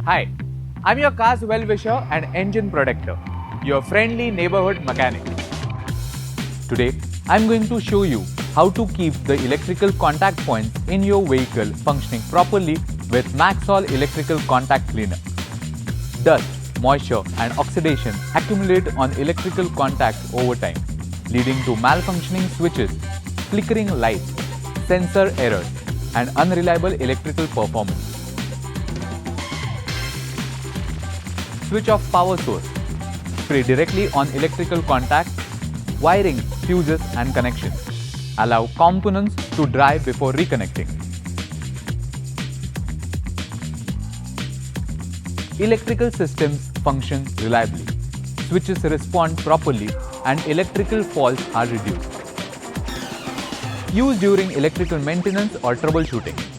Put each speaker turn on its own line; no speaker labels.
Hi, I'm your car's well-wisher and engine protector, your friendly neighborhood mechanic. Today, I'm going to show you how to keep the electrical contact points in your vehicle functioning properly with Magsol Electrical Contact Cleaner. Dust, moisture and oxidation accumulate on electrical contacts over time, leading to malfunctioning switches, flickering lights, sensor errors, and unreliable electrical performance. Switch off power source. Spray directly on electrical contacts, wiring, fuses and connections. Allow components to dry before reconnecting. Electrical systems function reliably. Switches respond properly and electrical faults are reduced. Use during electrical maintenance or troubleshooting.